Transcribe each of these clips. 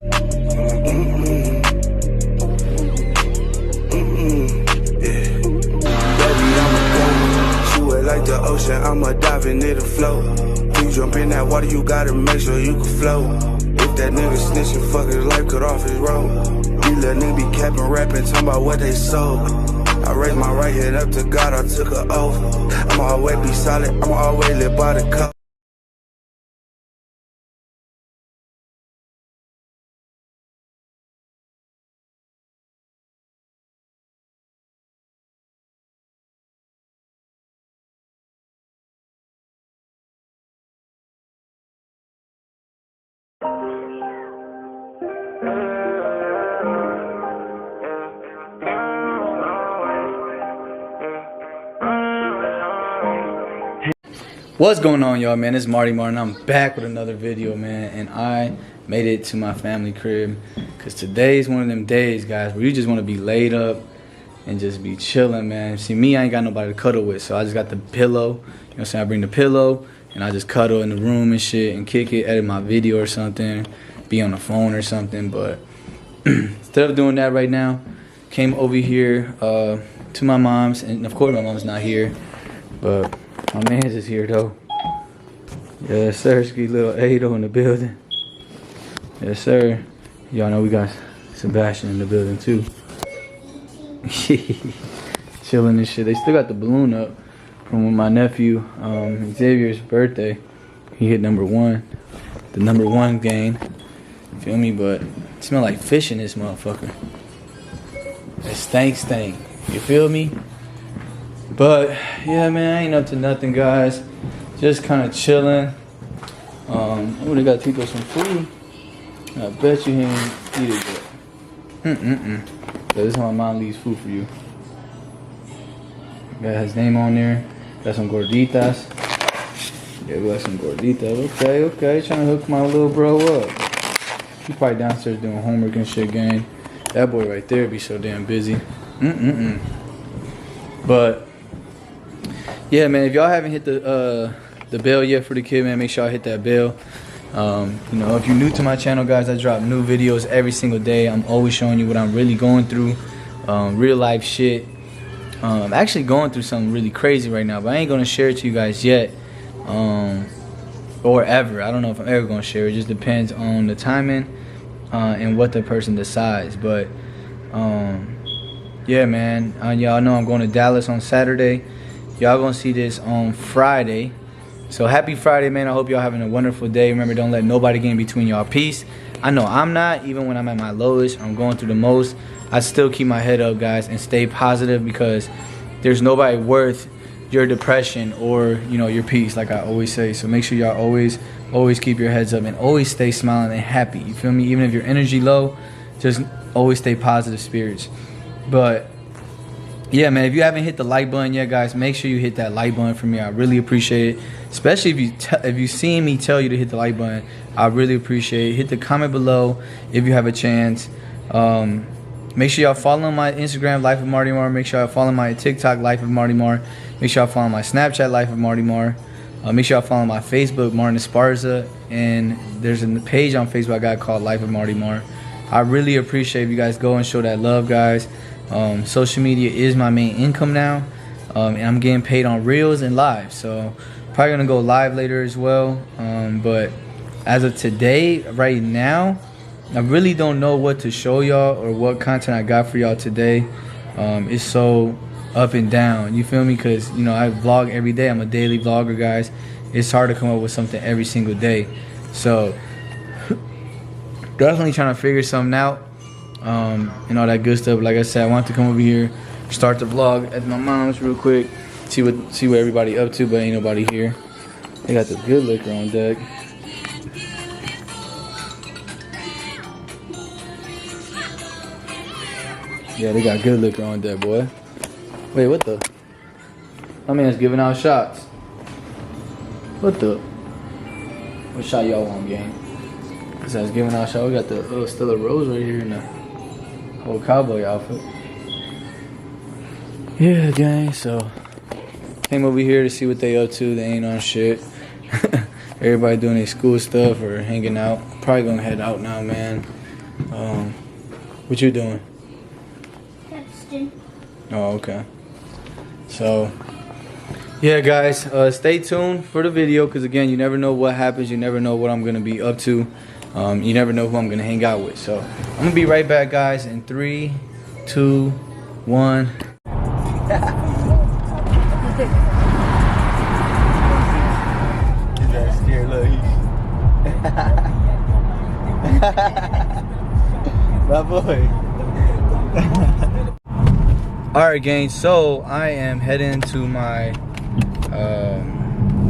Like the ocean, I'ma dive in it and float. You jump in that water, you gotta make sure you can float. If that nigga snitching, fuck his life, cut off his road. These little niggas be capping, rapping, talking about what they sold. I raised my right hand up to God, I took an oath. I'ma always be solid, I'ma always live by the cup. What's going on, y'all, man? It's MARTYMAR and I'm back with another video, man. And I made it to my family crib because today's one of them days, guys, where you just want to be laid up and just be chilling, man. See, me, I ain't got nobody to cuddle with, so I just got the pillow. You know what I'm saying? I bring the pillow and I just cuddle in the room and shit and kick it, edit my video or something, be on the phone or something. But instead of doing that right now, came over here to my mom's, and of course my mom's not here, but my man's is here though. Yes sir, ski little Ado in the building. Yes sir. Y'all know we got Sebastian in the building too. Chilling and shit. They still got the balloon up from when my nephew Xavier's birthday. He hit #1. The #1 gain. Feel me? But it smell like fish in this motherfucker. It stank. You feel me? But yeah, man, I ain't up to nothing, guys. Just kind of chilling. Oh, they got Tito some food. I bet you he ain't eat it yet. So this is how my mom leaves food for you. Got his name on there. Got some gorditas. Yeah, we got some gorditas. Okay. Trying to hook my little bro up. He's probably downstairs doing homework and shit, gang. That boy right there be so damn busy. But yeah, man, if y'all haven't hit the bell yet for the kid, man, make sure y'all hit that bell. You know, if you're new to my channel, guys, I drop new videos every single day. I'm always showing you what I'm really going through, real life shit. I'm actually going through something really crazy right now, but I ain't gonna share it to you guys yet, or ever. I don't know if I'm ever gonna share it. It just depends on the timing and what the person decides. But yeah, man, y'all know I'm going to Dallas on Saturday. Y'all gonna see this on Friday. So happy Friday, man. I hope y'all having a wonderful day. Remember, don't let nobody get in between y'all. Peace. I know I'm not. Even when I'm at my lowest, I'm going through the most, I still keep my head up, guys, and stay positive, because there's nobody worth your depression or, you know, your peace, like I always say. So make sure y'all always keep your heads up and always stay smiling and happy. You feel me? Even if your energy low, just always stay positive spirits. But yeah, man, if you haven't hit the like button yet, guys, make sure you hit that like button for me. I really appreciate it. Especially if you seen me tell you to hit the like button, I really appreciate it. Hit the comment below if you have a chance. Make sure y'all follow my Instagram, Life of MARTYMAR. Make sure y'all follow my TikTok, Life of MARTYMAR. Make sure y'all follow my Snapchat, Life of MARTYMAR. Make sure y'all follow my Facebook, Martin Esparza. And there's a page on Facebook I got called Life of MARTYMAR. I really appreciate if you guys go and show that love, guys. Social media is my main income now, and I'm getting paid on reels and live, so probably gonna go live later as well. But as of today, right now, I really don't know what to show y'all or what content I got for y'all today. It's so up and down, you feel me? Because, you know, I vlog every day. I'm a daily vlogger, guys. It's hard to come up with something every single day, so definitely trying to figure something out. And all that good stuff. Like I said, I want to come over here, start the vlog at my mom's real quick, see what everybody up to, but ain't nobody here. They got the good liquor on deck. Yeah, they got good liquor on deck, boy. Wait, what the? My man's giving out shots. What the? What shot y'all want, gang? Cause I was giving out shots. We got the still a rose right here in the whole cowboy outfit. Yeah, gang, so came over here to see what they up to. They ain't on shit. Everybody doing their school stuff or hanging out. Probably gonna head out now, man. What you doing? Texting. Oh, okay. So, yeah, guys, stay tuned for the video because, again, you never know what happens. You never know what I'm going to be up to. You never know who I'm going to hang out with. So, I'm going to be right back, guys, in 3, 2, 1. He's that scared. Look, my boy. Alright, gang, so I am heading to my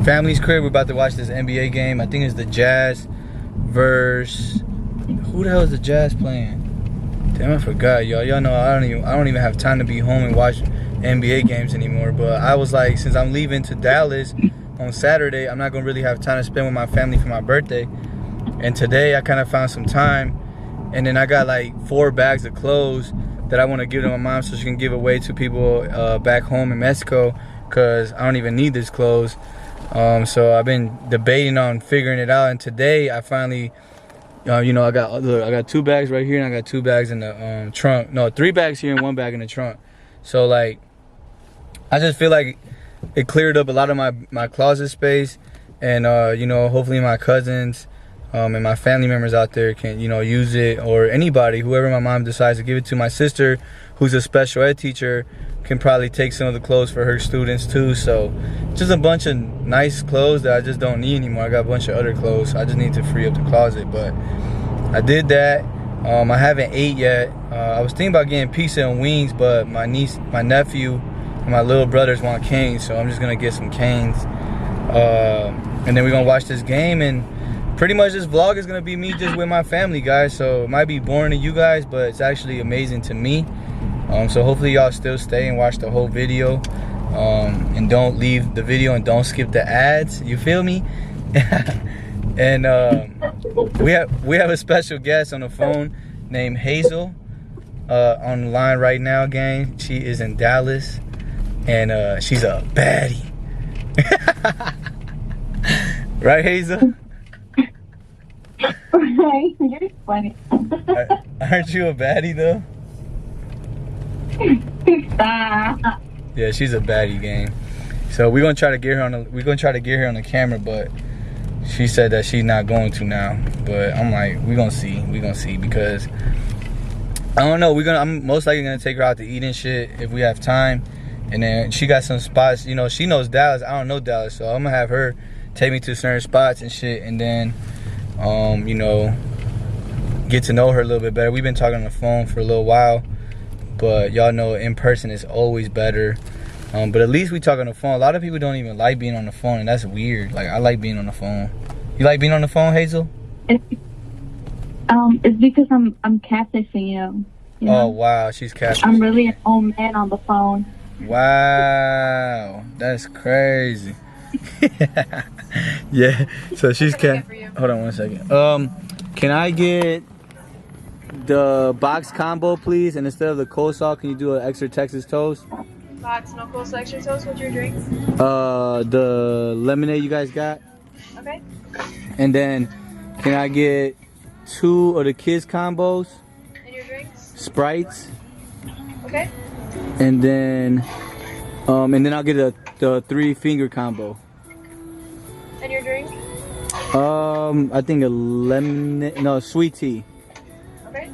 family's crib. We're about to watch this NBA game. I think it's the Jazz versus, who the hell is the Jazz playing? Damn, I forgot, y'all. Y'all know I don't even have time to be home and watch NBA games anymore. But I was like, since I'm leaving to Dallas on Saturday, I'm not gonna really have time to spend with my family for my birthday. And today I kind of found some time, and then I got like 4 bags of clothes that I want to give to my mom so she can give away to people back home in Mexico, because I don't even need these clothes. So I've been debating on figuring it out, and today I finally, you know, I got 2 bags right here, and I got 2 bags in the trunk. No, 3 bags here and 1 bag in the trunk. So like, I just feel like it cleared up a lot of my closet space, and you know, hopefully my cousins and my family members out there can, you know, use it, or anybody, whoever my mom decides to give it to. My sister, who's a special ed teacher, can probably take some of the clothes for her students too. So just a bunch of nice clothes that I just don't need anymore. I got a bunch of other clothes, so I just need to free up the closet. But I did that. I haven't ate yet. I was thinking about getting pizza and wings, but my niece, my nephew, and my little brothers want canes, so I'm just gonna get some canes. And then we're gonna watch this game, and pretty much this vlog is gonna be me just with my family, guys. So it might be boring to you guys, but it's actually amazing to me. So hopefully y'all still stay and watch the whole video, and don't leave the video and don't skip the ads. You feel me? And we have a special guest on the phone named Hazel on the line right now, gang. She is in Dallas, and she's a baddie. Right, Hazel? Right, you're funny. Aren't you a baddie though? Stop. Yeah, she's a baddie, gang. So we're gonna try to get her on the camera, but she said that she's not going to now. But I'm like, we're gonna see, because I don't know. I'm most likely gonna take her out to eat and shit if we have time. And then she got some spots, you know, she knows Dallas. I don't know Dallas, so I'm gonna have her take me to certain spots and shit, and then you know, get to know her a little bit better. We've been talking on the phone for a little while, but y'all know in person is always better. But at least we talk on the phone. A lot of people don't even like being on the phone, and that's weird. Like, I like being on the phone. You like being on the phone, Hazel? It's because I'm catfishing you. You know? Oh wow, she's catfishing. I'm really an old man on the phone. Wow, that's crazy. Yeah, so she's hold on one second. Can I get the box combo, please? And instead of the coleslaw, can you do an extra Texas toast? Box, no coleslaw, extra toast. What's your drink? The lemonade you guys got. Okay. And then, can I get 2 of the kids combos? And your drinks? Sprites. Okay. And then I'll get the 3-finger combo. And your drink? I think a sweet tea. Okay.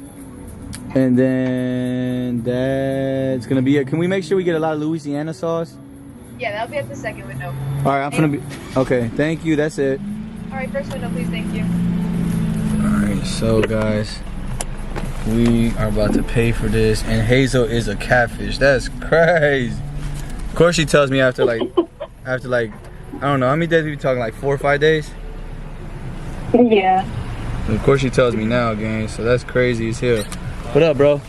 And then that's gonna be it. Can we make sure we get a lot of Louisiana sauce? Yeah, that'll be at the second window. All right, I'm gonna be okay. Thank you. That's it. All right, first window, please. Thank you. All right, so guys, we are about to pay for this, and Hazel is a catfish. That's crazy. Of course, she tells me after like, I don't know how many days we talking, like 4 or 5 days. Yeah. And of course, she tells me now, gang. So that's crazy as hell. What up, bro?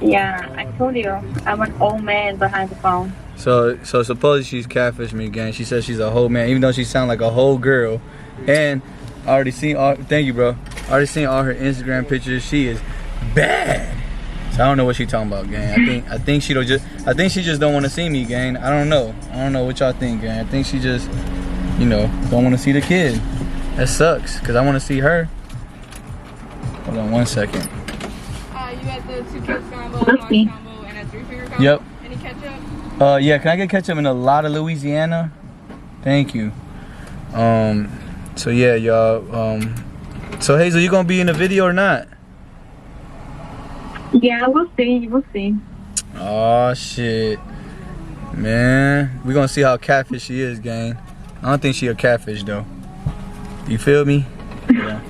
Yeah, I told you, I'm an old man behind the phone. So supposedly she's catfishing me, gang. She says she's a whole man, even though she sounds like a whole girl. And I already seen all. Thank you, bro. I already seen all her Instagram pictures. She is bad. So I don't know what she talking about, gang. I think she just don't want to see me, gang. I don't know what y'all think, gang. I think she just, you know, don't want to see the kid. That sucks, cause I want to see her. Hold on one second. You had the 2 kids combo, Okay. combo, and a 3-finger combo. Yep. Any ketchup? Yeah, can I get ketchup in a lot of Louisiana? Thank you. So yeah, y'all. So Hazel, you gonna be in the video or not? Yeah, we'll see. We'll see. Oh shit, man. We gonna see how catfish she is, gang. I don't think she a catfish though. You feel me? Yeah.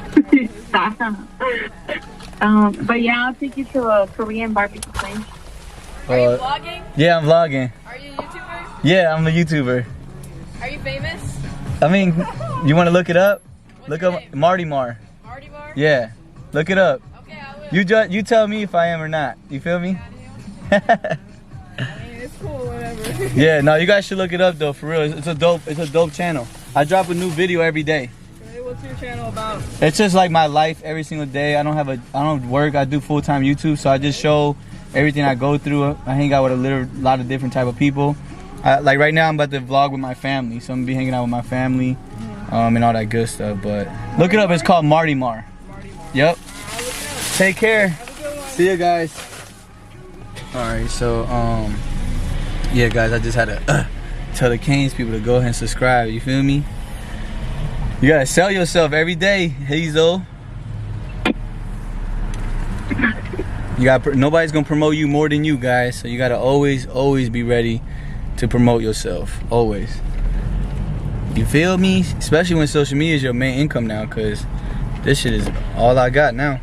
But yeah, I'll take you to a Korean barbecue place. Are you vlogging? Yeah, I'm vlogging. Are you a YouTuber? Yeah, I'm a YouTuber. Are you famous? I mean, you wanna look it up? What's Look your up name? MARTYMAR. MARTYMAR? Yeah, look it up. Okay, I will. You tell me if I am or not. You feel me? I mean, it's cool, whatever. Yeah, no, you guys should look it up though, for real. It's a dope channel. I drop a new video every day. Hey, what's your channel about? It's just like my life every single day. I don't work. I do full-time YouTube, so I just show everything I go through. I hang out with a lot of different type of people. Like right now, I'm about to vlog with my family, so I'm gonna be hanging out with my family, and all that good stuff. But look it up. It's called MARTYMAR. Yep. Take care. Have a good one. See you guys. All right, so yeah, guys, I just had to tell the Canes people to go ahead and subscribe. You feel me? You gotta sell yourself every day, Hazel. Nobody's gonna promote you more than you guys, so you gotta always be ready to promote yourself. Always. You feel me? Especially when social media is your main income now, cause this shit is all I got now.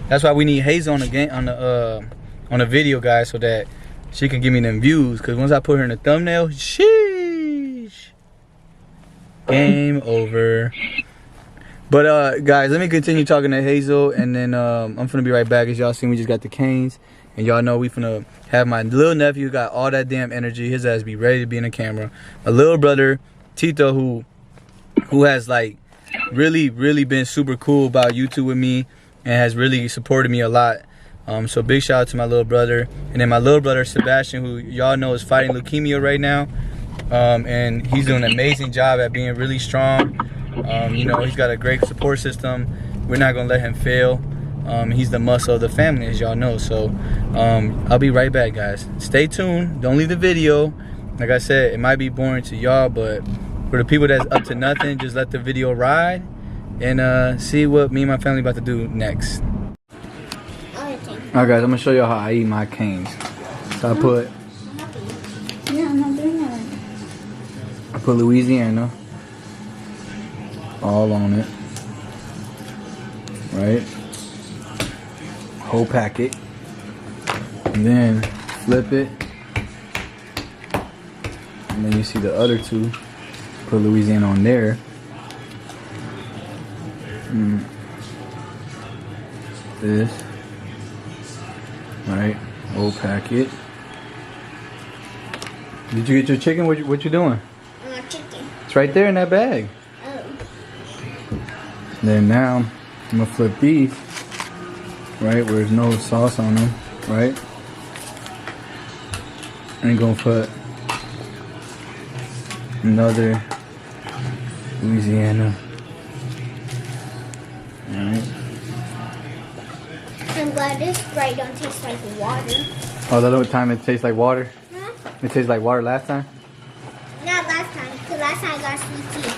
That's why we need Hazel on the video, guys, so that she can give me them views. Cause once I put her in the thumbnail, sheesh, game over. But guys, let me continue talking to Hazel, and then I'm finna be right back. As y'all seen, we just got the Canes, and y'all know we finna have my little nephew got all that damn energy. His ass be ready to be in the camera. My little brother Tito, who has like really been super cool about YouTube with me and has really supported me a lot. So big shout out to my little brother, and then my little brother Sebastian, who y'all know is fighting leukemia right now, and he's doing an amazing job at being really strong. You know, he's got a great support system. We're not gonna let him fail. He's the muscle of the family, as y'all know. So I'll be right back, guys. Stay tuned. Don't leave the video. Like I said, it might be boring to y'all, but for the people that's up to nothing, just let the video ride and see what me and my family about to do next. Alright guys, I'm gonna show y'all how I eat my Canes. So I put Louisiana all on it, right? Whole packet, and then flip it, and then you see the other two. Put Louisiana on there. This, right? Whole packet. Did you get your chicken? What you doing? Chicken. It's right there in that bag. Then now I'm gonna flip these, right, where there's no sauce on them, right? And gonna put another Louisiana. Alright. I'm glad this Sprite don't taste like water. Oh, the other time it tastes like water? Huh? It tastes like water last time? Not last time, because last time I got sweet tea.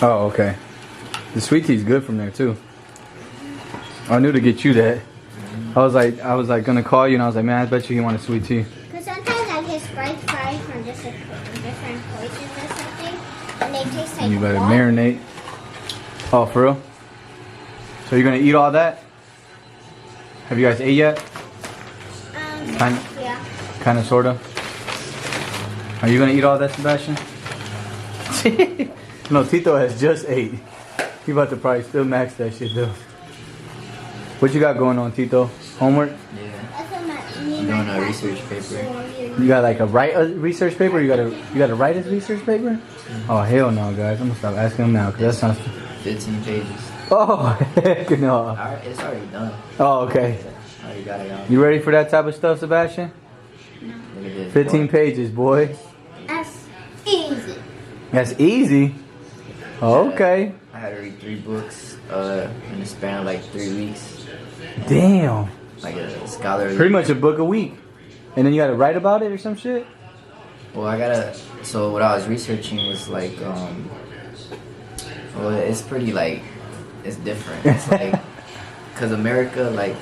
Oh, okay. The sweet tea's good from there too. I knew to get you that. I was like gonna call you, and I was like, man, I bet you want a sweet tea. Because sometimes I get Sprite fries from different places or something, and they taste like You better water. marinate. Oh, for real? So you're gonna eat all that? Have you guys ate yet? Yeah. Kinda, sorta. Are you gonna eat all that, Sebastian? No, Tito has just ate. He about to probably still max that shit though. What you got going on, Tito? Homework? Yeah, That's what I'm doing a research paper. You got like a research paper? You gotta write a research paper? Oh hell no, guys! I'm gonna stop asking him now because that sounds. 15 pages. Oh heck no! It's already done. Oh okay. I already got it out. You ready for that type of stuff, Sebastian? Look at this. 15 pages, boy. That's easy. That's easy. Oh, okay. I had to read 3 books in the span of like 3 weeks. Damn. Like a scholarly. Pretty much a book a week. And then you gotta write about it or some shit? Well, so what I was researching was like, well, it's pretty like, it's different. It's like, cause America, like,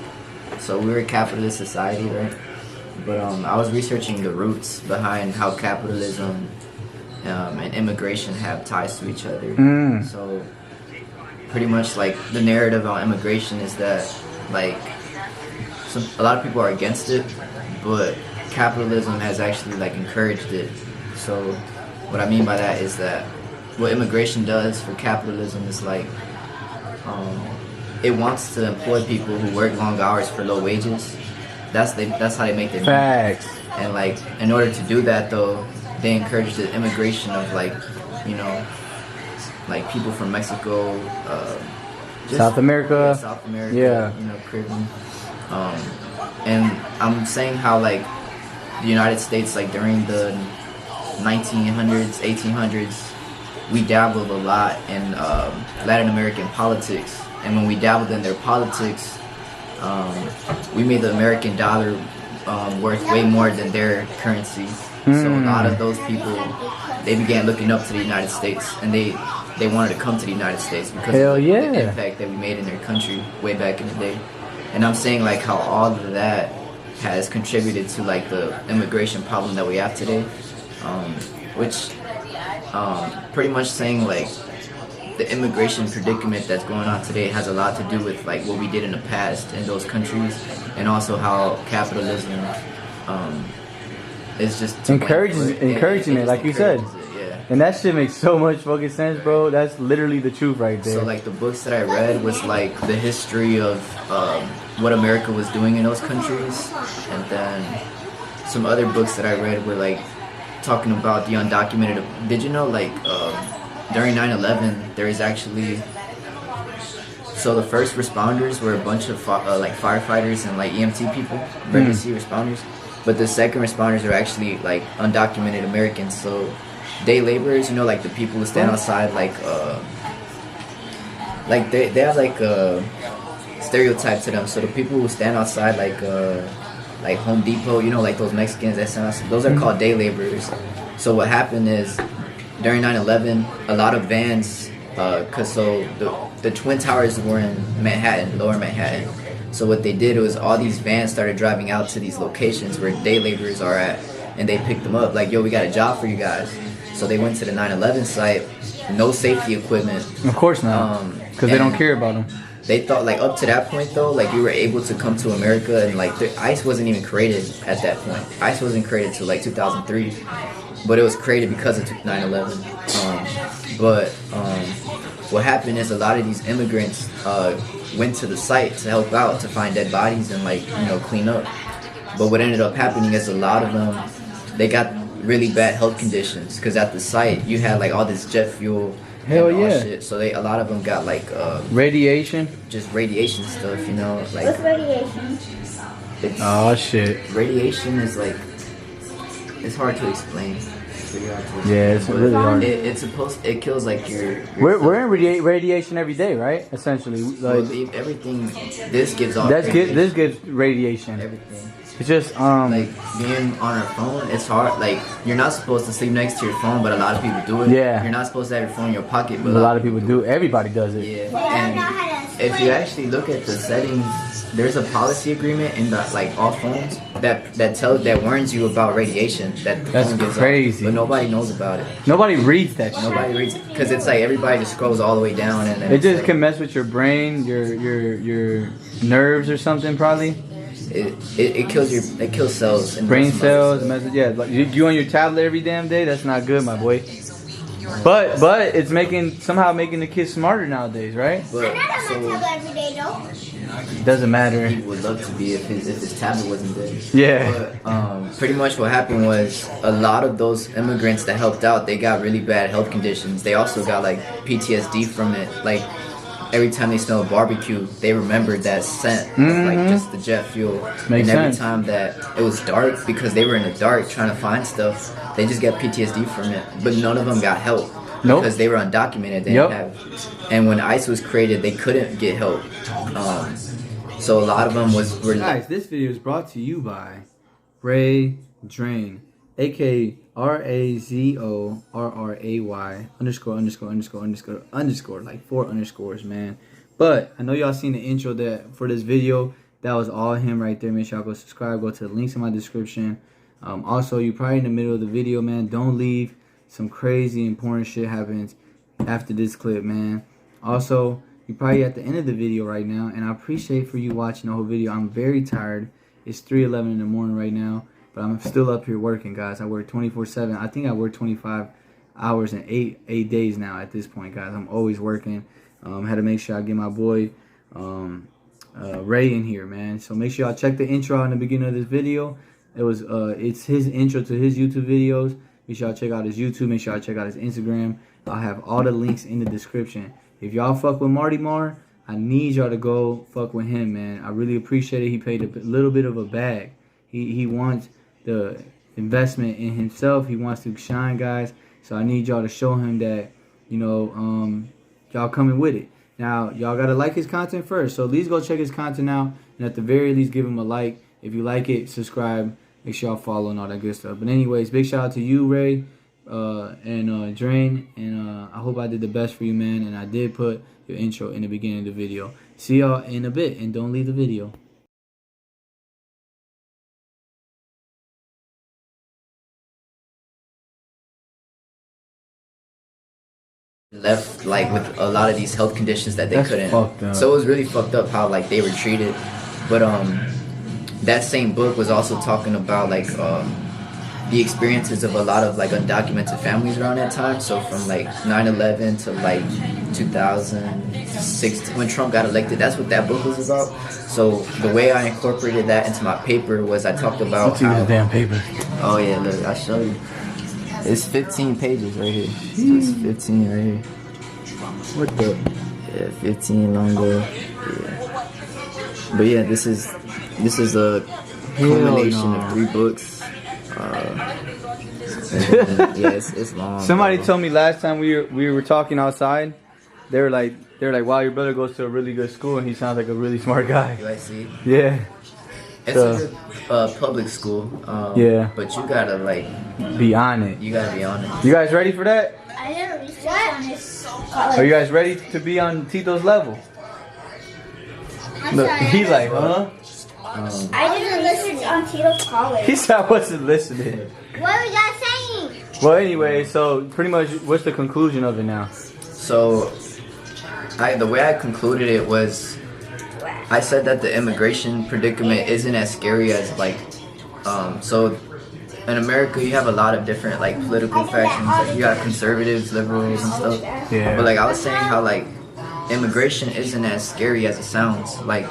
so we're a capitalist society, right? But I was researching the roots behind how capitalism and immigration have ties to each other. So pretty much like the narrative on immigration is that like a lot of people are against it, but capitalism has actually like encouraged it. So what I mean by that is that what immigration does for capitalism is like it wants to employ people who work long hours for low wages. That's how they make their money. Facts. And like in order to do that though, they encourage the immigration of like, you know, like people from Mexico, South America. Yeah. You know, Caribbean. And I'm saying how like the United States, like during the 1900s, 1800s, we dabbled a lot in Latin American politics. And when we dabbled in their politics, we made the American dollar worth way more than their currency. So a lot of those people, they began looking up to the United States, and they wanted to come to the United States because of the impact that we made in their country way back in the day. And I'm saying like how all of that has contributed to like the immigration problem that we have today, which pretty much saying like the immigration predicament that's going on today has a lot to do with like what we did in the past in those countries, and also how capitalism is just encouraging it, like you said. And that shit makes so much fucking sense, bro. That's literally the truth right there. So like the books that I read was like the history of what America was doing in those countries, and then some other books that I read were like talking about the undocumented. Did you know like during 9/11 there is actually, so the first responders were a bunch of like firefighters and like EMT people, emergency responders, but the second responders are actually like undocumented Americans. So day laborers, you know, like the people who stand outside, like they have like a stereotype to them. So the people who stand outside, like Home Depot, you know, like those Mexicans that stand outside, those are called day laborers. So what happened is during 9/11, a lot of vans, cause so the Twin Towers were in Manhattan, Lower Manhattan. So what they did was all these vans started driving out to these locations where day laborers are at, and they picked them up like, yo, we got a job for you guys. So they went to the 9/11 site, no safety equipment. Of course not, because they don't care about them. They thought like up to that point though, like you were able to come to America, and like the ICE wasn't even created at that point. ICE wasn't created till like 2003, but it was created because of 9/11. But what happened is a lot of these immigrants went to the site to help out, to find dead bodies and like, you know, clean up. But what ended up happening is a lot of them, they got really bad health conditions, because at the site you had like all this jet fuel. Hell yeah. Shit. So a lot of them got like radiation. Just radiation stuff, you know, like. What's radiation? Oh shit. Radiation is like, it's hard to explain. Yeah, it's really hard. It kills like your we're in radiation every day, right? Essentially, like well, everything. This gives off. This gives radiation. Everything. It's just like being on our phone. It's hard. Like you're not supposed to sleep next to your phone, but a lot of people do it. Yeah. You're not supposed to have your phone in your pocket, but a lot of people do. Everybody does it. Yeah. And if you actually look at the settings, there's a policy agreement in the like all phones that warns you about radiation that the That's phone gives crazy. off, but nobody knows about it. Nobody reads that shit. Nobody reads it because it's like everybody just scrolls all the way down, and then it just like, can mess with your brain, your nerves or something probably. It kills cells. And brain cells. Yeah, like you on your tablet every damn day. That's not good, my boy. But it's somehow making the kids smarter nowadays, right? But I'm not every day though. Doesn't matter. He would love to be if his tablet wasn't there. Yeah. But pretty much what happened was a lot of those immigrants that helped out, they got really bad health conditions. They also got like PTSD from it. Like every time they smell barbecue, they remembered that scent, of, like just the jet fuel. Makes and every sense. time that it was dark, because they were in the dark trying to find stuff, they just got PTSD from it. But none of them got help because they were undocumented. They didn't have. And when ICE was created, they couldn't get help. So a lot of them were guys. This video is brought to you by Ray Drain, aka RAZORRAY______, like 4 underscores, man. But I know y'all seen the intro that for this video. That was all him right there. Make sure y'all go subscribe. Go to the links in my description. Also, you're probably in the middle of the video, man. Don't leave. Some crazy important shit happens after this clip, man. Also, you're probably at the end of the video right now, and I appreciate for you watching the whole video. I'm very tired. It's 3:11 in the morning right now, but I'm still up here working, guys. I work 24/7. I think I work 25 hours in 8 days now at this point, guys. I'm always working. Had to make sure I get my boy Ray in here, man. So make sure y'all check the intro in the beginning of this video. It's his intro to his YouTube videos. Make sure y'all check out his YouTube. Make sure y'all check out his Instagram. I'll have all the links in the description. If y'all fuck with MARTYMAR, I need y'all to go fuck with him, man. I really appreciate it. He paid a little bit of a bag. He wants the investment in himself. He wants to shine, guys. So I need y'all to show him that, you know, y'all coming with it. Now, y'all got to like his content first. So at least go check his content out. And at the very least, give him a like. If you like it, subscribe. Make sure y'all follow and all that good stuff. But anyways, big shout out to you, Ray, and Drain. And I hope I did the best for you, man. And I did put your intro in the beginning of the video. See y'all in a bit. And don't leave the video. left like with a lot of these health conditions that they couldn't. So it was really fucked up how like they were treated. But that same book was also talking about like the experiences of a lot of like undocumented families around that time. So from like 9/11 to like 2006 when Trump got elected, that's what that book was about. So the way I incorporated that into my paper was I talked about how, damn paper. Oh yeah, look, I'll show you. It's 15 pages right here. It's 15 right here. What the? Yeah, 15 longer. Yeah. But yeah, this is a culmination of 3 books. Yeah, it's long. Somebody told me last time we were talking outside, they were like, wow, your brother goes to a really good school and he sounds like a really smart guy. UIC. Yeah. It's a good public school. Yeah. But you gotta like be on it. You gotta be on it. You guys ready for that? I didn't research on his Are you guys ready to be on Tito's level? Look, he's like, huh? I didn't research on Tito's college. He said I wasn't listening. What was I saying? Well, anyway, so pretty much, what's the conclusion of it now? So, the way I concluded it was, I said that the immigration predicament isn't as scary as like, so in America you have a lot of different like political factions. Like you got conservatives, liberals, and stuff. Yeah. But like I was saying, how like immigration isn't as scary as it sounds. Like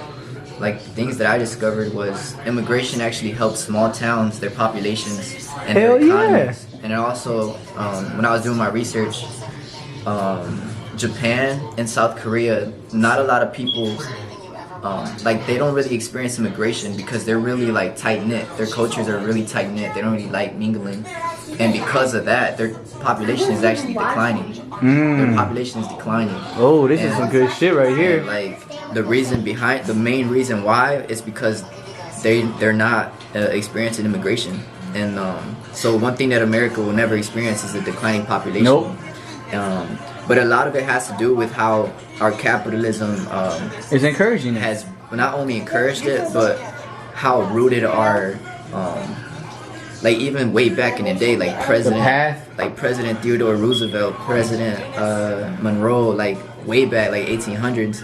things that I discovered was immigration actually helps small towns, their populations, and their economies. Yeah. And it also, when I was doing my research, Japan and South Korea, not a lot of people, like they don't really experience immigration because they're really like tight-knit. Their cultures are really tight-knit. They don't really like mingling. And because of that, their population is actually declining. Their population is declining. Oh, this is some good shit right here. And, like the main reason why is because they're not experiencing immigration. And so one thing that America will never experience is a declining population. Nope. But a lot of it has to do with how our capitalism is encouraging it. Has not only encouraged it, but how rooted our like even way back in the day, like President Theodore Roosevelt, President Monroe, like way back like 1800s,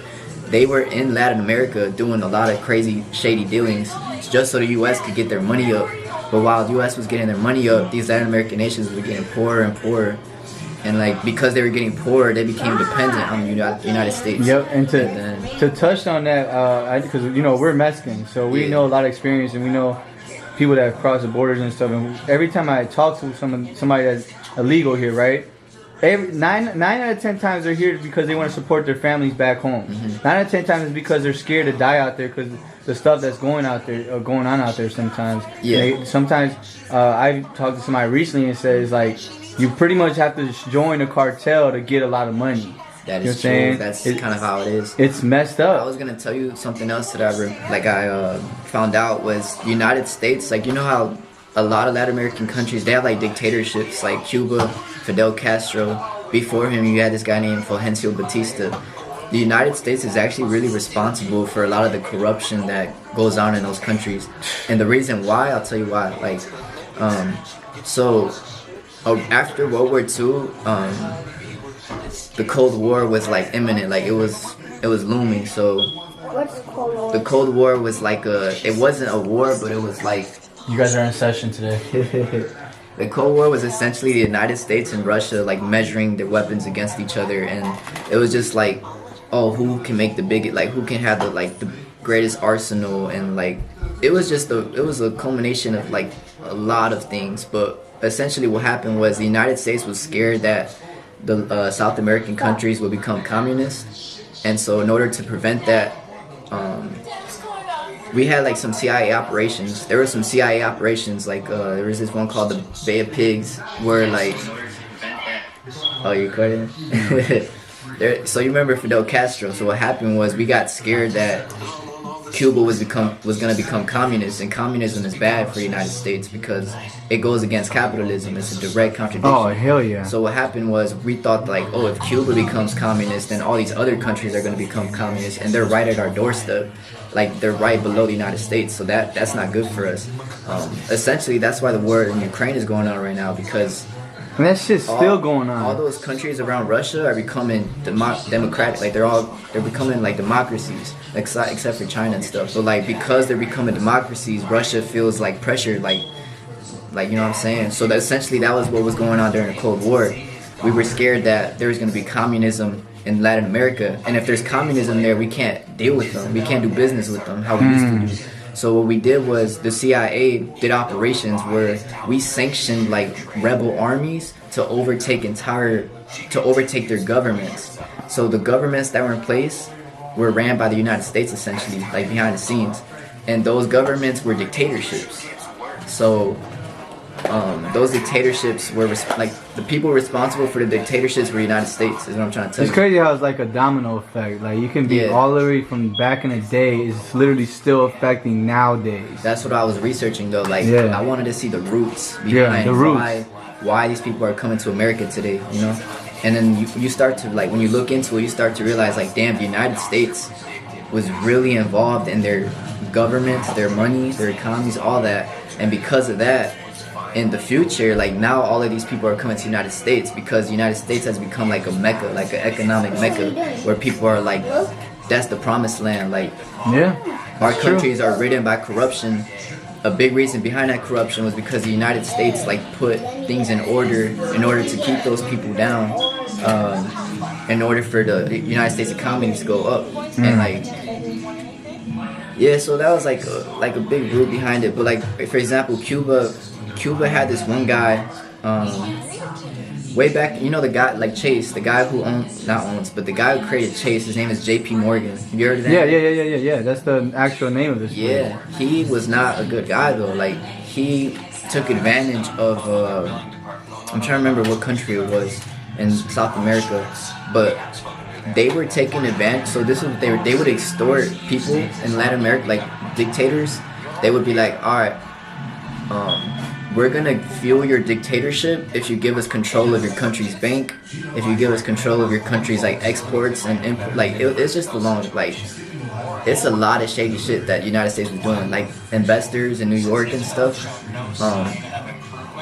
they were in Latin America doing a lot of crazy shady dealings just so the U.S. could get their money up. But while the U.S. was getting their money up, these Latin American nations were getting poorer and poorer. And like because they were getting poorer, they became dependent on the United States. Yep, and to touch on that, because you know we're Mexicans, so we know a lot of experience, and we know people that cross the borders and stuff. And every time I talk to somebody that's illegal here, right? 9 out of 10 times they're here because they want to support their families back home. 9 out of 10 times it's because they're scared to die out there because the stuff that's going on out there sometimes. Yeah. Sometimes I talked to somebody recently and says like, you pretty much have to join a cartel to get a lot of money. That You know is what I'm true. saying? That's kind of how it is. It's messed I up. was gonna tell you something else that I found out was the United States. Like, you know how a lot of Latin American countries, they have like dictatorships, like Cuba, Fidel Castro. Before him, you had this guy named Fulgencio Batista. The United States is actually really responsible for a lot of the corruption that goes on in those countries. And the reason why, I'll tell you why. Like, after World War II, the Cold War was like imminent. Like, it was looming. So What's Cold War? the Cold War was like it wasn't a war, but it was like, You guys are in session today. the Cold War was essentially the United States and Russia like measuring their weapons against each other, and it was just like, oh, who can make the biggest, like who can have the greatest arsenal, and like it was a culmination of like a lot of things. But essentially what happened was the United States was scared that the South American countries would become communist, and so in order to prevent that, we had like some CIA operations. There were some CIA operations, like there was this one called the Bay of Pigs, where like, oh, you recording? So you remember Fidel Castro? So what happened was we got scared that Cuba was gonna become communist, and communism is bad for the United States because it goes against capitalism. It's a direct contradiction. Oh, hell yeah. So what happened was we thought like, oh, if Cuba becomes communist, then all these other countries are gonna become communist, and they're right at our doorstep. Like, they're right below the United States, so that's not good for us. Essentially, that's why the war in Ukraine is going on right now, because And that shit's still going on. all those countries around Russia are becoming democratic. Like, they're becoming like democracies, except for China and stuff. But like, because they're becoming democracies, Russia feels like pressured, like you know what I'm saying. So that essentially that was what was going on during the Cold War. We were scared that there was going to be communism in Latin America, and if there's communism there, we can't deal with them. We can't do business with them how we used to do. So what we did was the CIA did operations where we sanctioned like rebel armies to overtake their governments. So the governments that were in place were ran by the United States, essentially, like behind the scenes, and those governments were dictatorships. So those dictatorships were like the people responsible for the dictatorships were the United States, is what I'm trying to tell you. It's crazy how it's like a domino effect. Like, you can be Yeah. all the way from back in the day, it's literally still affecting nowadays. That's what I was researching though. Like, Yeah. I wanted to see the roots behind the roots. why these people are coming to America today, you know? And then you start to, like, when you look into it, you start to realize, like, damn, the United States was really involved in their governments, their money, their economies, all that. And because of that, in the future, like, now all of these people are coming to the United States because the United States has become like a mecca, like an economic mecca, where people are like, that's the promised land. Like, Yeah. our true. countries are ridden by corruption. A big reason behind that corruption was because the United States like put things in order to keep those people down, in order for the United States economy to go up. And like, yeah, so that was like a big root behind it. But like, for example, Cuba had this one guy, way back, you know, the guy like Chase, the guy who but the guy who created Chase, his name is J.P. Morgan. Have you heard of that? Yeah. That's the actual name of this. Yeah, he was not a good guy though. Like, he took advantage of I'm trying to remember what country it was in South America, but they were taking advantage. So this was they would extort people in Latin America, like dictators. They would be like, all right, we're gonna fuel your dictatorship if you give us control of your country's bank, if you give us control of your country's like exports and import. Like, it's just a long, like, it's a lot of shady shit that United States was doing, like investors in New York and stuff.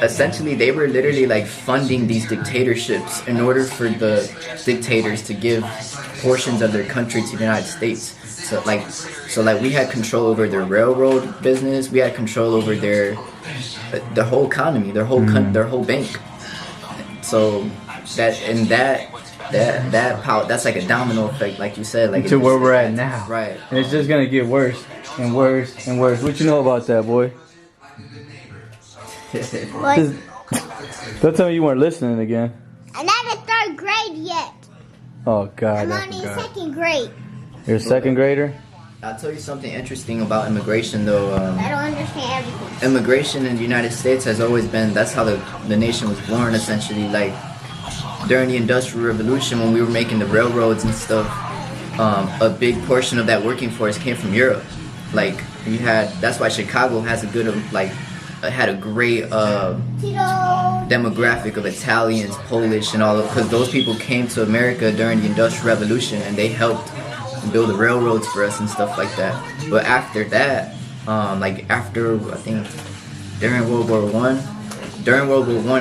Essentially, they were literally like funding these dictatorships in order for the dictators to give portions of their country to the United States. So like we had control over their railroad business. We had control over their whole economy, their whole their whole bank. So that's like a domino effect, like you said, like To where we're at now. Right. And it's just gonna get worse and worse and worse. What you know about that, boy? What? Don't tell me you weren't listening again. I'm not in third grade yet. Oh God, I'm I only in forgot. second grade. You're a second grader? I'll tell you something interesting about immigration, though. I don't understand everything. Immigration in the United States has always been, that's how the nation was born, essentially. Like, during the Industrial Revolution, when we were making the railroads and stuff, a big portion of that working force came from Europe. Like you had, that's why Chicago has a good had a great demographic of Italians, Polish, and all of, because those people came to America during the Industrial Revolution and they helped build the railroads for us and stuff like that. But after that, like after, I think during World War One,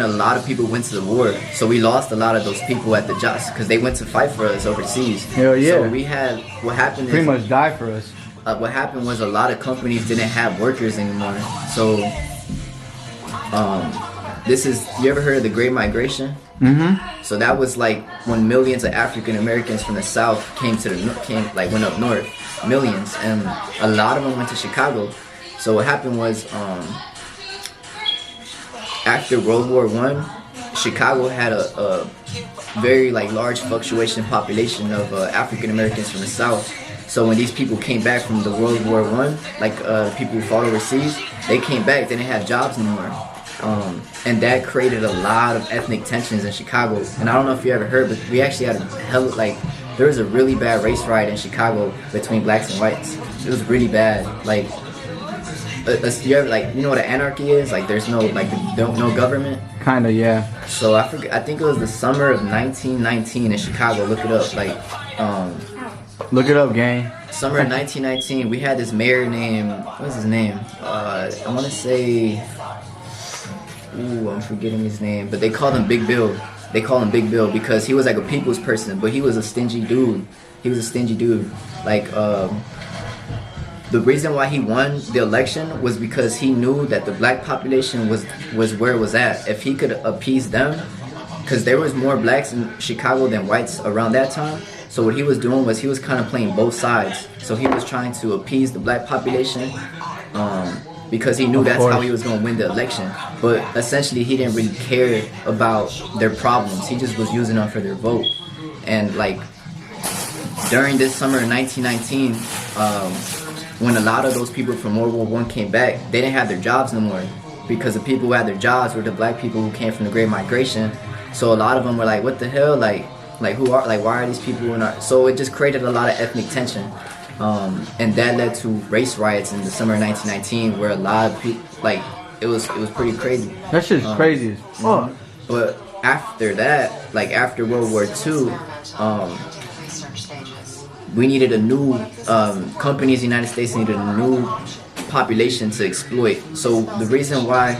a lot of people went to the war, so we lost a lot of those people at the jobs because they went to fight for us overseas. Hell yeah. So we had, what happened is, pretty much die for us. what happened was a lot of companies didn't have workers anymore. So this is, you ever heard of the Great Migration? Mm-hmm. So that was like when millions of African Americans from the South went up north, millions, and a lot of them went to Chicago. So what happened was, after World War I, Chicago had a very large fluctuation population of African Americans from the South. So when these people came back from the World War I, people who fought overseas, they came back, they didn't have jobs anymore. And that created a lot of ethnic tensions in Chicago. And I don't know if you ever heard, but we actually had there was a really bad race riot in Chicago between blacks and whites. It was really bad. You know what an anarchy is? There's no government. Kinda, yeah. So I think it was the summer of 1919 in Chicago. Look it up. Look it up, gang. Summer of 1919, we had this mayor named, what's his name? I want to say, I'm forgetting his name, but they called him Big Bill. They call him Big Bill because he was a people's person, but he was a stingy dude. The reason why he won the election was because he knew that the black population was where it was at. If he could appease them, because there was more blacks in Chicago than whites around that time. So what he was doing was he was kind of playing both sides. So he was trying to appease the black population because he knew that's how he was going to win the election. But essentially he didn't really care about their problems. He just was using them for their vote. And during this summer of 1919, when a lot of those people from World War I came back, they didn't have their jobs no more because the people who had their jobs were the black people who came from the Great Migration. So a lot of them were like, what the hell? Why are these people in our... So it just created a lot of ethnic tension. And that led to race riots in the summer of 1919 where a lot of people, it was pretty crazy. That shit's crazy as fuck. But after that, after World War II, we needed a new, companies in the United States needed a new population to exploit. So the reason why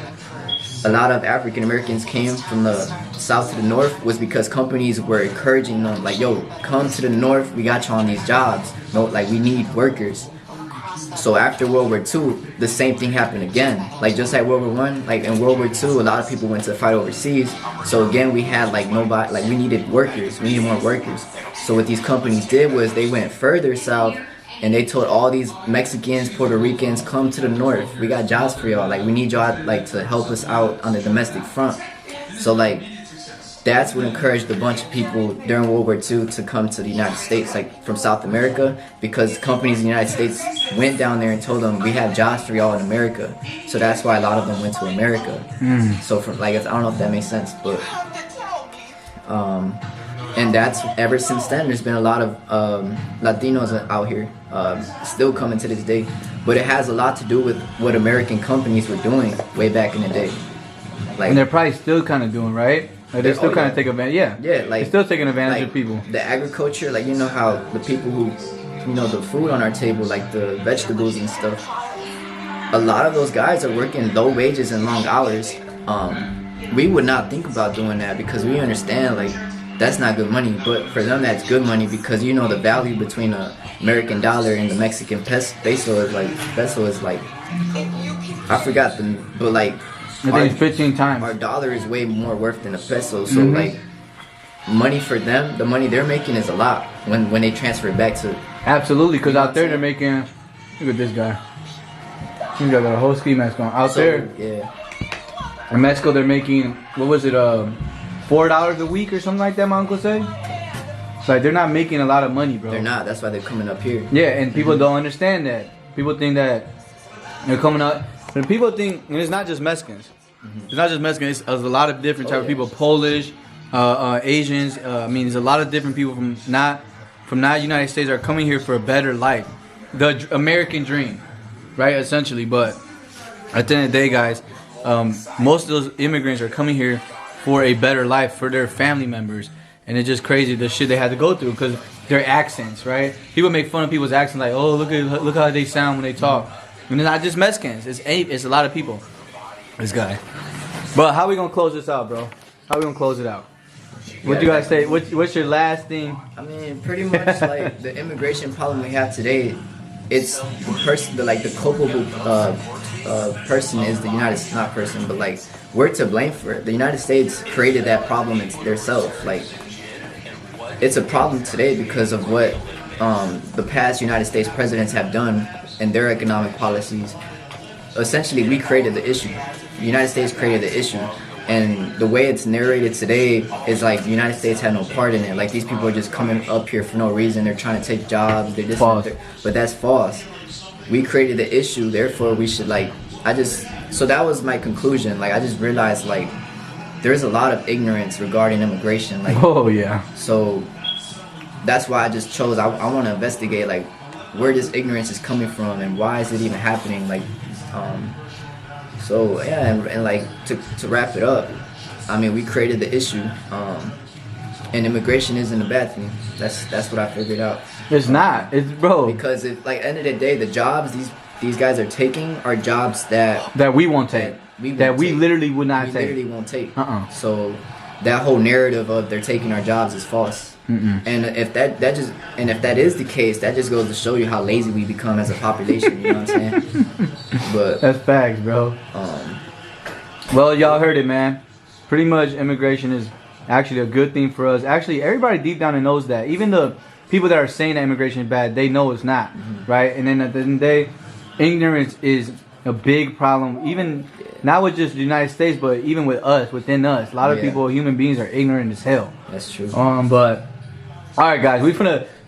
a lot of African Americans came from the South to the North was because companies were encouraging them, yo, come to the North, we got you on these jobs. No, we need workers. So after World War II, the same thing happened again. Just like World War I, in World War II, a lot of people went to fight overseas. So again, we had nobody, we needed workers, we needed more workers. So what these companies did was they went further south and they told all these Mexicans, Puerto Ricans, come to the North. We got jobs for y'all. We need y'all to help us out on the domestic front. So that's what encouraged a bunch of people during World War II to come to the United States, from South America, because companies in the United States went down there and told them, we have jobs for y'all in America. So that's why a lot of them went to America. So from I don't know if that makes sense, but and that's ever since then. There's been a lot of Latinos out here, still coming to this day. But it has a lot to do with what American companies were doing way back in the day. And they're probably still kind of doing, right? They still kind of take advantage. Yeah, they're still taking advantage of people. The agriculture, you know how the people who, the food on our table, the vegetables and stuff. A lot of those guys are working low wages and long hours. We would not think about doing that because we understand that's not good money. But for them, that's good money because the value between the American dollar and the Mexican peso is I forgot but I think it's 15 times. Our dollar is way more worth than a peso, so money for them, the money they're making is a lot when they transfer it back to. Absolutely, because out there they're making. Look at this guy. He got a whole ski mask on. Out there, yeah. In Mexico, they're making $4 a week or something like that. My uncle said. They're not making a lot of money, bro. They're not. That's why they're coming up here. Yeah, and people don't understand that. People think that they're coming up. But people think, and it's not just Mexicans. It's not just Mexicans. It's a lot of different type of people. Polish, Asians. I mean, there's a lot of different people from not United States are coming here for a better life, the American dream, right? Essentially, but at the end of the day, guys, most of those immigrants are coming here for a better life for their family members, and it's just crazy the shit they had to go through because their accents, right? People make fun of people's accents, like, oh, look how they sound when they talk. And it's not just Mexicans; it's a lot of people. This guy. But how we gonna close this out, bro? How we gonna close it out? What you guys say? What's your last thing? I mean, pretty much like the immigration problem we have today. It's the person, the culpable person is the United States, not person, but like we're to blame for it. The United States created that problem themselves. Like it's a problem today because of what the past United States presidents have done and their economic policies. Essentially, we created the issue. The United States created the issue. And the way it's narrated today is like the United States had no part in it. Like these people are just coming up here for no reason. They're trying to take jobs. They're just but that's false. We created the issue, therefore we should so that was my conclusion. Like I just realized like there's a lot of ignorance regarding immigration. Like so that's why I just chose. I want to investigate like where this ignorance is coming from and why is it even happening. Like so yeah, and like to wrap it up, I mean we created the issue, and immigration isn't a bad thing. That's what I figured out. It's not. It's bro. Because like end of the day, the jobs these guys are taking are jobs that we won't take. We literally would not take. We literally won't take. So that whole narrative of they're taking our jobs is false. And if that is the case, that just goes to show you how lazy we become as a population. You know what I'm saying? But that's facts, bro. Well, y'all heard it, man. Pretty much, immigration is actually a good thing for us. Actually, everybody deep down knows that. Even the people that are saying that immigration is bad, they know it's not, right? And then at the end of the day, ignorance is a big problem. Even not with just the United States, but even with us, within us. A lot of people, human beings, are ignorant as hell. That's true. But all right, guys,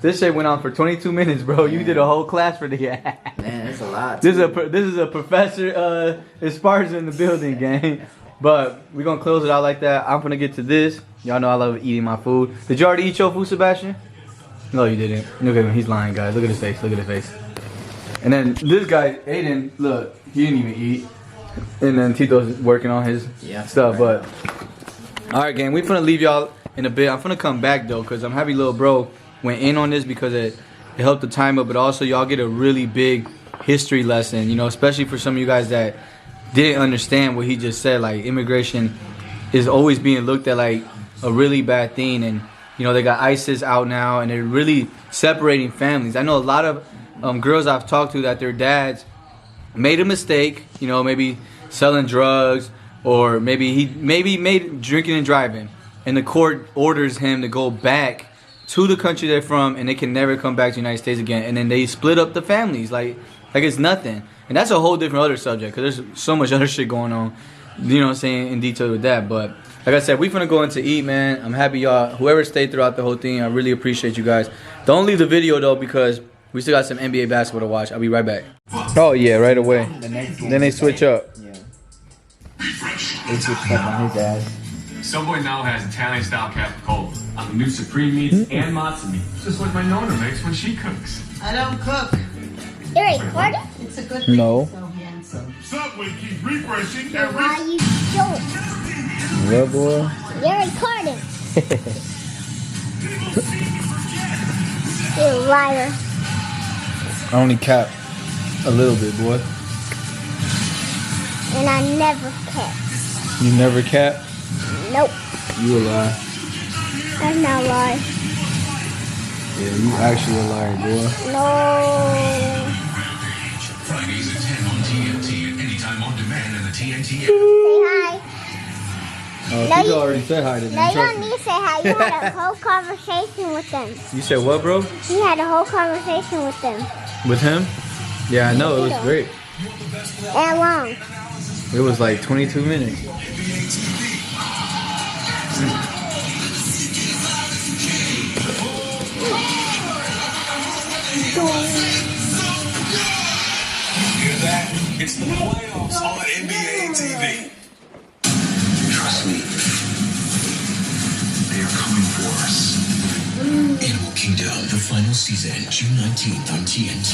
this shit went on for 22 minutes, bro. You did a whole class for the Man, that's a lot. This is a professor Spartan in the building, gang. But we're gonna close it out like that. I'm gonna get to this. Y'all know I love eating my food. Did you already eat your food, Sebastian? No, you didn't. Look at him. He's lying, guys. Look at his face. Look at his face. And then this guy, Aiden, look, he didn't even eat. And then Tito's working on his stuff. But all right, gang, we finna leave y'all in a bit. I'm finna come back though, cause I'm happy little bro went in on this because it helped the time up, but also y'all get a really big history lesson, you know, especially for some of you guys that didn't understand what he just said. Like immigration is always being looked at like a really bad thing, and you know they got ISIS out now, and they're really separating families. I know a lot of girls I've talked to that their dads made a mistake, you know, maybe selling drugs, or maybe he made drinking and driving, and the court orders him to go back to the country they're from, and they can never come back to the United States again. And then they split up the families like it's nothing. And that's a whole different other subject, because there's so much other shit going on, you know what I'm saying, in detail with that. But like I said, we finna go into eat, man. I'm happy y'all, whoever stayed throughout the whole thing, I really appreciate you guys. Don't leave the video though, because we still got some NBA basketball to watch. I'll be right back. Oh yeah, right away. Then they switch up. Yeah. They switched up on his ass. Subway now has Italian-style capicola on the new supreme meats and matzo meat, just like my nonna makes when she cooks. I don't cook. You're recording? It's a good thing. No. So handsome. Subway keeps refreshing So why you don't? What, boy? You're recording. You liar. I only cap a little bit, boy. And I never cap. You never cap? Nope. You a lie. That's not a lie. Yeah, you actually a liar, boy. No. Fridays at 10 on TNT, anytime on demand in the TNT. Say hi. Oh, No, you you- already said hi to them. No, you trust don't me. need to say hi. You had a whole conversation with them. You said what, bro? You had a whole conversation with them. With him? Yeah, I know. It was great. And long. It was like 22 minutes. Hear that? It's the playoffs on NBA TV. Trust me. Kingdom, the final season, June 19th on TNT.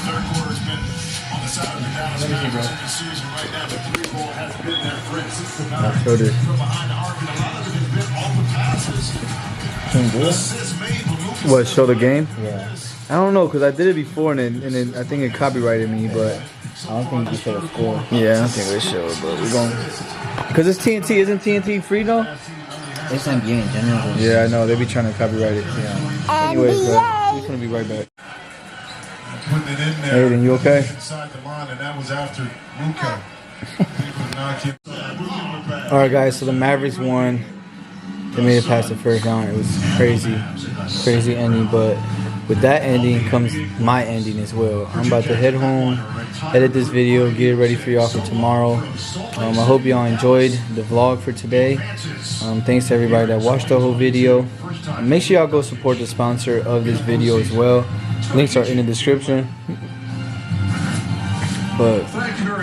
Third quarter's been on the side of the Dallas Mavericks in the season right now. The three-ball has been their friend. I'll show this. From behind the arc, and a lot of it has been open passes. Assists made, but Lucas What, show the game? Yeah. I don't know, because I did it before and then I think it copyrighted me, but I don't think you should have scored. yeah, I don't think we should, but we're going. Because it's TNT. Isn't TNT free, though? It's NBA in general. Yeah, I know. They be trying to copyright it. Yeah. Anyways, we're going to be right back. putting it in there. Aiden, you okay? Inside the line, and that was after Luka. Alright, guys, so the Mavericks won. They made it past the first round. It was crazy ending, but with that ending comes my ending as well. I'm about to head home, edit this video, get it ready for y'all for tomorrow. I hope y'all enjoyed the vlog for today. Thanks to everybody that watched the whole video. Make sure y'all go support the sponsor of this video as well. Links are in the description. But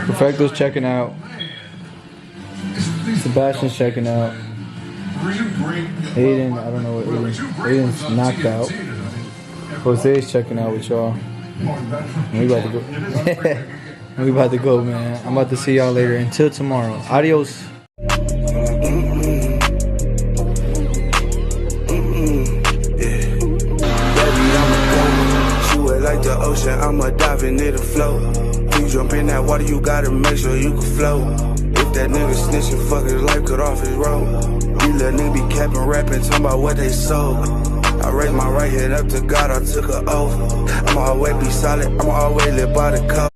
Perfecto's checking out. Sebastian's checking out. Aiden, I don't know what Aiden's knocked out. Jose's checking out with y'all. And we about to go. We about to go, man. I'm about to see y'all later. Until tomorrow. Adios. Like the ocean, I'ma dive in it and float. You jump in that water, you gotta make sure you can float. If that nigga snitching, fuck his life, cut off his road. These little niggas be capping, rapping, talking about what they sold. I raised my right hand up to God, I took an oath. I'ma always be solid, I'ma always live by the cup.